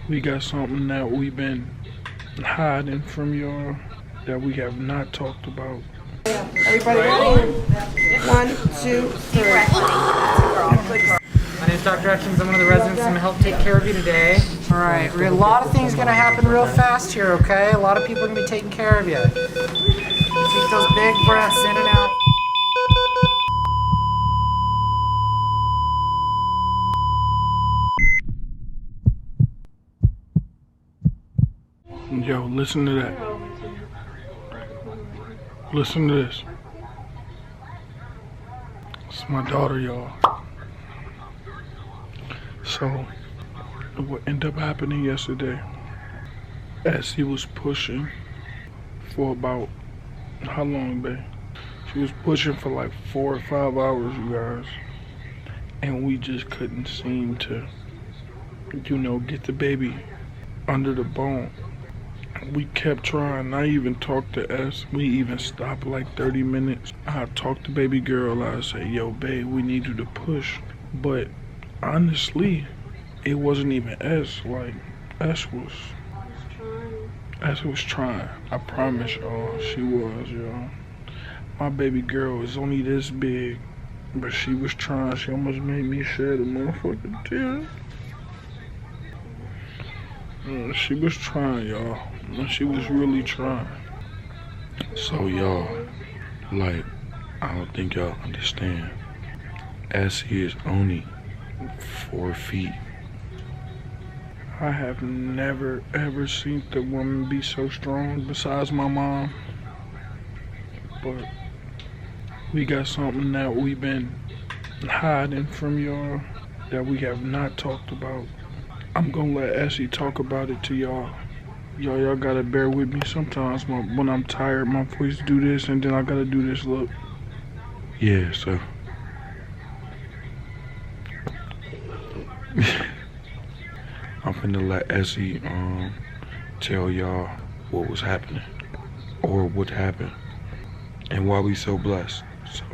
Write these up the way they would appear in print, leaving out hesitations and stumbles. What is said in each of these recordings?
We got something that we've been hiding from y'all that we have not talked about. Everybody ready? 1, 2, 3. My name's Dr. Hutchins. I'm one of the residents. I'm going to help take care of you today. All right, a lot of things going to happen real fast here, okay? A lot of people are going to be taking care of you. Take those big breaths in and out. Yo, listen to that. Listen to this. It's my daughter, y'all. So, what ended up happening yesterday, Essy was pushing for about, how long, babe? She was pushing for like 4 or 5 hours, you guys. And we just couldn't seem to, get the baby under the bone. We kept trying. I even talked to S. We even stopped like 30 minutes. I talked to baby girl. I said, yo, babe, we need you to push. But honestly, it wasn't even S. Like, S was trying. I promise y'all, she was, y'all. My baby girl is only this big, but she was trying. She almost made me shed a motherfucking tear. She was trying, y'all. She was really trying. So, y'all, like, I don't think y'all understand. Essy is only 4 feet. I have never, ever seen the woman be so strong besides my mom. But we got something that we've been hiding from y'all that we have not talked about. I'm gonna let Essy talk about it to y'all. Y'all gotta bear with me sometimes. When I'm tired, my voice do this, and then I gotta do this look. Yeah, so. I'm finna let Essy tell y'all what was happening, or what happened, and why we so blessed. So.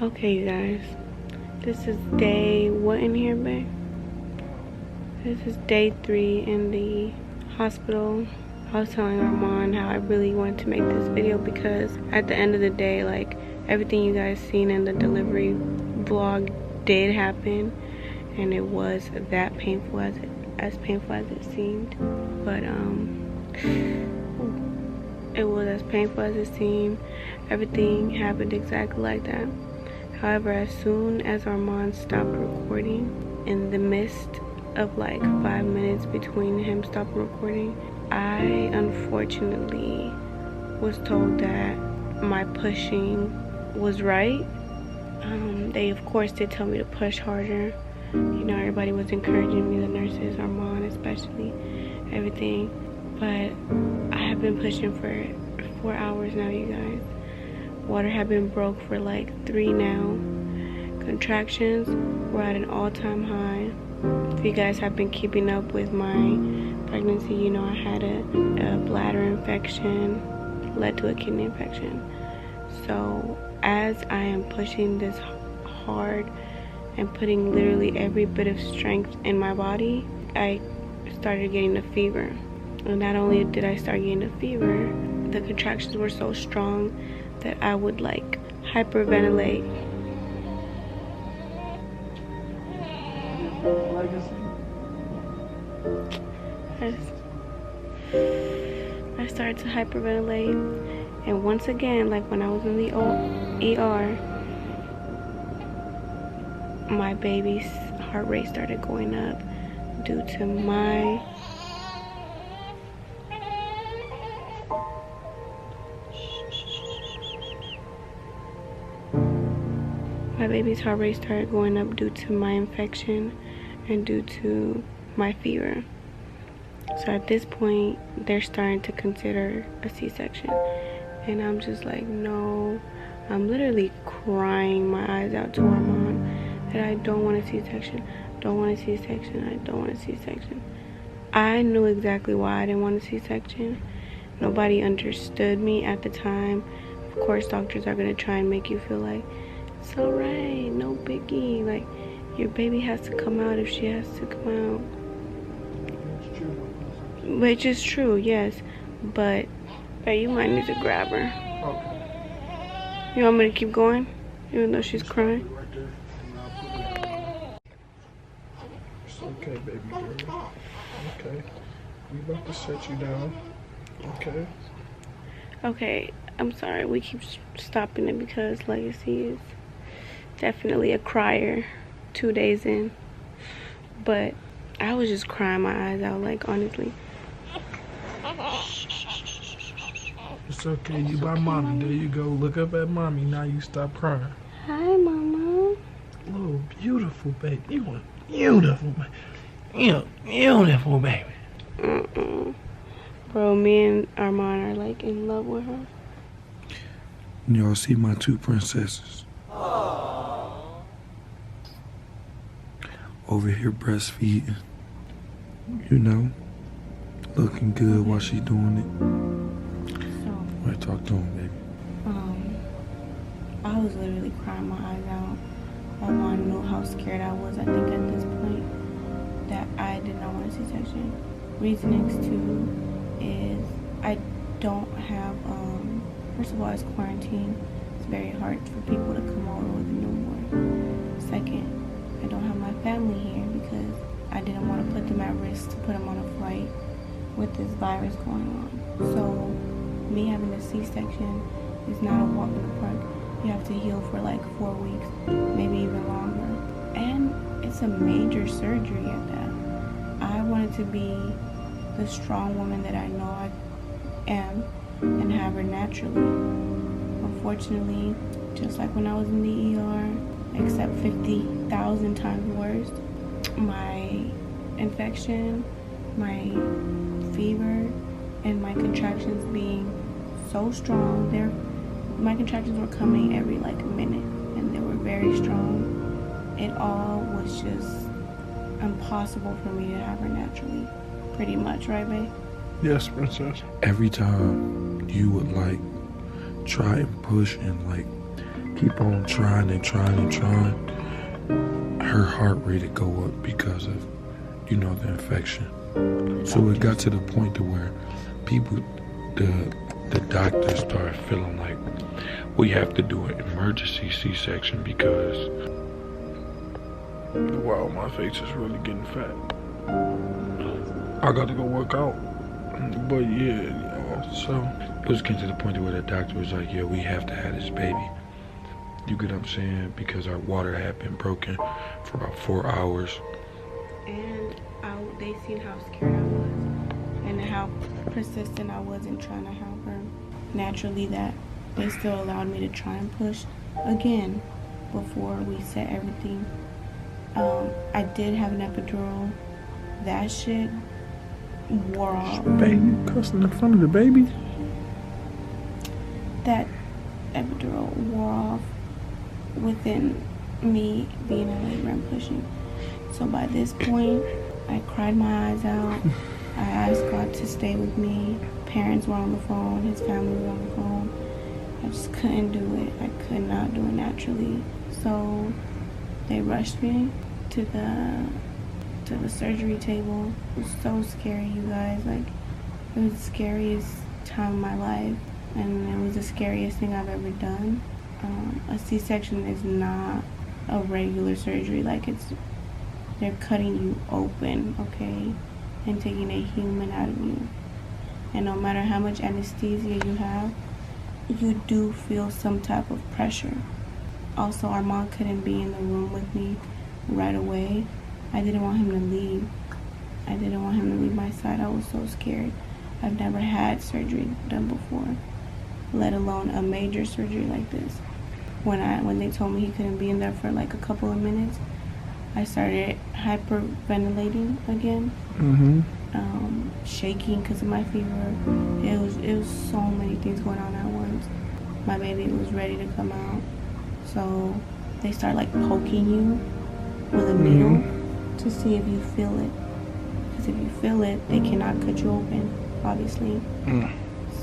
Okay, you guys. This is day, what in here, babe? This is day 3 in the hospital. I was telling Armand how I really wanted to make this video because at the end of the day, like, everything you guys seen in the delivery vlog did happen, and it was that painful as painful as it seemed. But it was as painful as it seemed. Everything happened exactly like that. However, as soon as Armand stopped recording, in the midst of like 5 minutes between him stopping recording, I unfortunately was told that my pushing was right. They of course did tell me to push harder. You know, everybody was encouraging me, the nurses, Armand especially, everything. But I have been pushing for 4 hours now, you guys. Water had been broke for like 3 now. Contractions were at an all-time high. If you guys have been keeping up with my pregnancy, you know I had a bladder infection, led to a kidney infection. So as I am pushing this hard and putting literally every bit of strength in my body, I started getting a fever. And not only did I start getting a fever, the contractions were so strong that I would like hyperventilate. I started to hyperventilate, and once again, like when I was in the ER, my baby's heart rate started going up due to my baby's heart rate started going up due to my infection and due to my fever. So at this point, they're starting to consider a C-section. And I'm just like, no. I'm literally crying my eyes out to Armand that I don't want a C-section. Don't want a C-section. I don't want a C-section. I knew exactly why I didn't want a C-section. Nobody understood me at the time. Of course, doctors are going to try and make you feel like, it's alright, no biggie. Like, Your baby has to come out if she has to come out. Which is true, yes. But you might need to grab her. Okay. You want me to keep going? Even though she's crying? It's okay, baby girl. Okay. We about to set you down. Okay. Okay, I'm sorry. We keep stopping it because Legacy is definitely a crier 2 days in. But I was just crying my eyes out, like, honestly. It's okay. You by mommy. There you go. Look up at mommy. Now you stop crying. Hi, Mama. Oh, beautiful baby. You a beautiful baby. You a beautiful baby. Bro, me and Armand are like in love with her. Y'all see my two princesses. Over here breastfeeding. You know, looking good while she doing it. So, Right, talk to him, baby. I was literally crying my eyes out. Armand knew how scared I was, I think, at this point, that I did not want a C-section. Reasonings too is I don't have, first of all, it's quarantine. It's very hard for people to come over with a newborn. Second, I don't have my family here because I didn't want to put them at risk to put them on a flight with this virus going on. So me having a C-section is not a walk in the park. You have to heal for like 4 weeks, maybe even longer. And it's a major surgery at that. I wanted to be the strong woman that I know I am and have her naturally. Unfortunately, just like when I was in the ER, except 50,000 times worse, my infection, my fever, and my contractions being so strong, my contractions were coming every like minute and they were very strong. It all was just impossible for me to have her naturally, pretty much, right, babe? Yes, princess. Every time you would like try and push and like keep on trying and trying and trying, her heart rate would go up because of, you know, the infection. So it got to the point to where people, the doctors started feeling like we have to do an emergency C-section because, wow, my face is really getting fat. I got to go work out. But yeah, so it was getting to the point where the doctor was like, yeah, we have to have this baby. You get what I'm saying? Because our water had been broken for about 4 hours. And they seen how scared I was and how persistent I was in trying to have her naturally, that they still allowed me to try and push again before we set everything. I did have an epidural. That shit wore off. Baby, cussing in front of the baby? That epidural wore off within me being in labor and pushing. So by this point, I cried my eyes out. I asked God to stay with me. Parents were on the phone. His family was on the phone. I just couldn't do it. I could not do it naturally. So they rushed me to the surgery table. It was so scary, you guys. Like, it was the scariest time of my life, and it was the scariest thing I've ever done. A C-section is not a regular surgery. Like, they're cutting you open, okay, and taking a human out of you. And no matter how much anesthesia you have, you do feel some type of pressure. Also, Armand couldn't be in the room with me right away. I didn't want him to leave. I didn't want him to leave my side. I was so scared. I've never had surgery done before, let alone a major surgery like this. When they told me he couldn't be in there for like a couple of minutes, I started hyperventilating again, shaking because of my fever. It was so many things going on at once. My baby was ready to come out, so they start like poking you with a needle to see if you feel it. Because if you feel it, they cannot cut you open, obviously.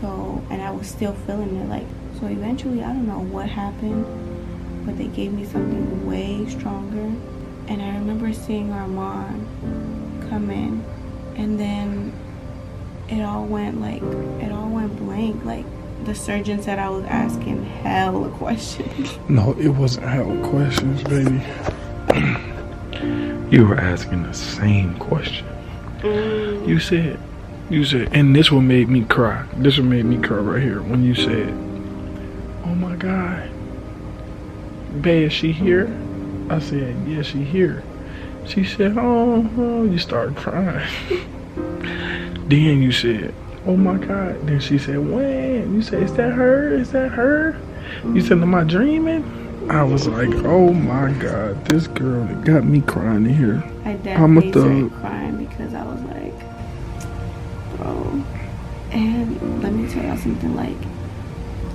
So, and I was still feeling it, like, so eventually, I don't know what happened, but they gave me something way stronger, And I remember seeing our mom come in, and then it all went blank. Like, the surgeon said I was asking hella questions. No, it wasn't hella questions, baby. You were asking the same question. You said, and this one made me cry. This one made me cry right here when you said, "Oh my God, babe, is she here?" I said, "Yeah, she here." She said, "Oh," you started crying. Then you said, "Oh my God." Then she said, "When?" You said, "Is that her? Is that her?" You said, "Am I dreaming?" I was like, "Oh my God, this girl that got me crying in here." I definitely started crying because I was like, bro. And let me tell y'all something, like,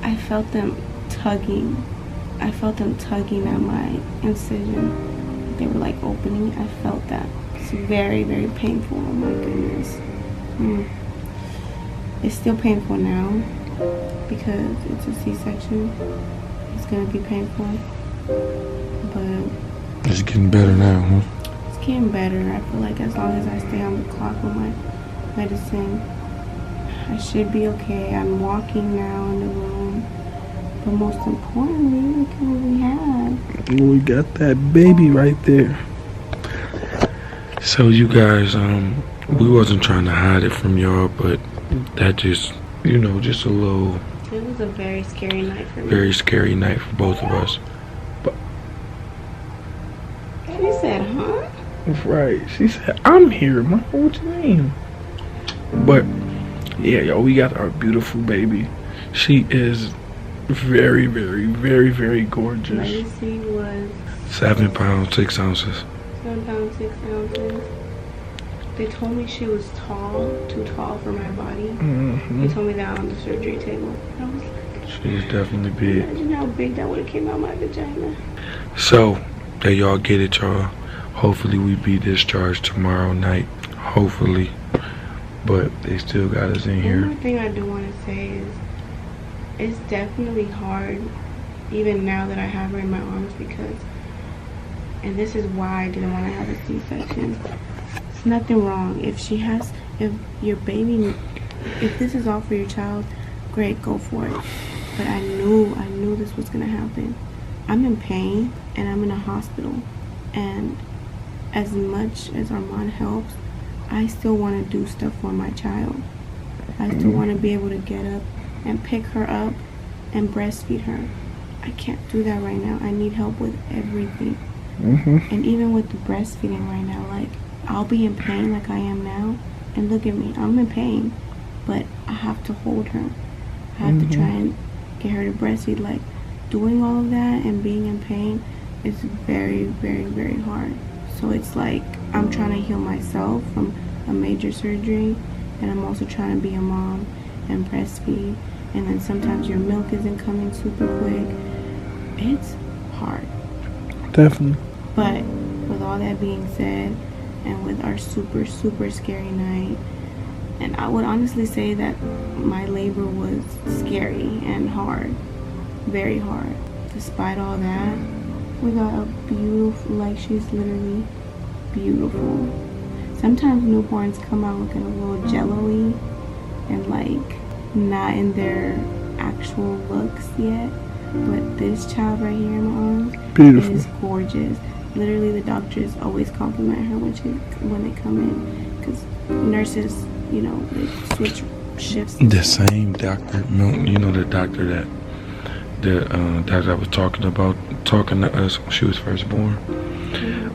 I felt them tugging. I felt them tugging at my incision. They were like opening. I felt that. It's very, very painful. Oh my goodness. It's still painful now because it's a C-section. It's gonna be painful, but it's getting better now, huh? It's getting better. I feel like as long as I stay on the clock with my medicine, I should be okay. I'm walking now in the room, but most importantly, look at what we have. We got that baby right there. So you guys, we wasn't trying to hide it from y'all, but that just, just a little. It was a very scary night for me. Very scary night for both of us. But she said, "Huh?" Right. She said, "I'm here, Mom. What you mean?" But yeah, yo, we got our beautiful baby. She is very, very, very, very gorgeous. Essy was 7 pounds 6 ounces. 7 pounds 6 ounces. They told me she was too tall for my body. They told me that on the surgery table. I was like, she's definitely big. Imagine how big that would have came out my vagina. So, there y'all get it, y'all. Hopefully we be discharged tomorrow night. Hopefully. But they still got us in here. One more thing I do want to say is, it's definitely hard, even now that I have her in my arms, because, and this is why I didn't want to have a C-section. It's nothing wrong. If your baby, if this is all for your child, great, go for it. But I knew this was gonna happen. I'm in pain and I'm in a hospital, and as much as Armand helps, I still want to do stuff for my child. I still want to be able to get up and pick her up and breastfeed her. I can't do that right now. I need help with everything. And even with the breastfeeding right now, like, I'll be in pain like I am now, and look at me, I'm in pain, but I have to hold her. I have to try and get her to breastfeed. Like, doing all of that and being in pain is very, very, very hard. So it's like I'm trying to heal myself from a major surgery, and I'm also trying to be a mom and breastfeed, and then sometimes your milk isn't coming super quick. It's hard. Definitely. But with all that being said, and with our super, super scary night, and I would honestly say that my labor was scary and hard, very hard. Despite all that, we got a beautiful, like, she's literally beautiful. Sometimes newborns come out looking a little jello-y and like not in their actual looks yet, but this child right here in my arms beautiful. Is gorgeous. Literally, the doctors always compliment her when they come in, because nurses, they switch shifts. The same doctor, the doctor that the doctor I was talking to us when she was first born.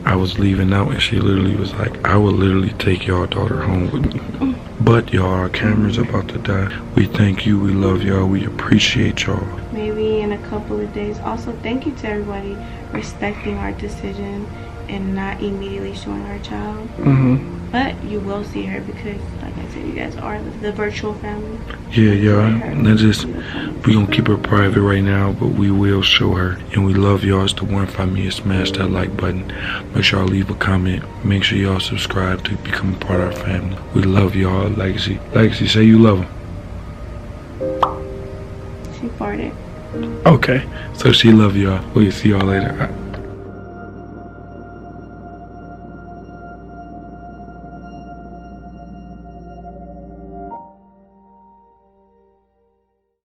I was leaving out and she literally was like, "I will literally take y'all daughter home with me." But y'all, our camera's about to die. We thank you, we love y'all, we appreciate y'all. Maybe in a couple of days. Also, thank you to everybody respecting our decision and not immediately showing our child. But you will see her because, like I said, you guys are the virtual family. Yeah, we gonna keep her private right now, but we will show her. And we love y'all. It's the Warren Familia. Smash that like button. Make sure y'all leave a comment. Make sure y'all subscribe to become a part of our family. We love y'all. Legacy, say you love them. She farted. Okay, so she love y'all. We'll see y'all later.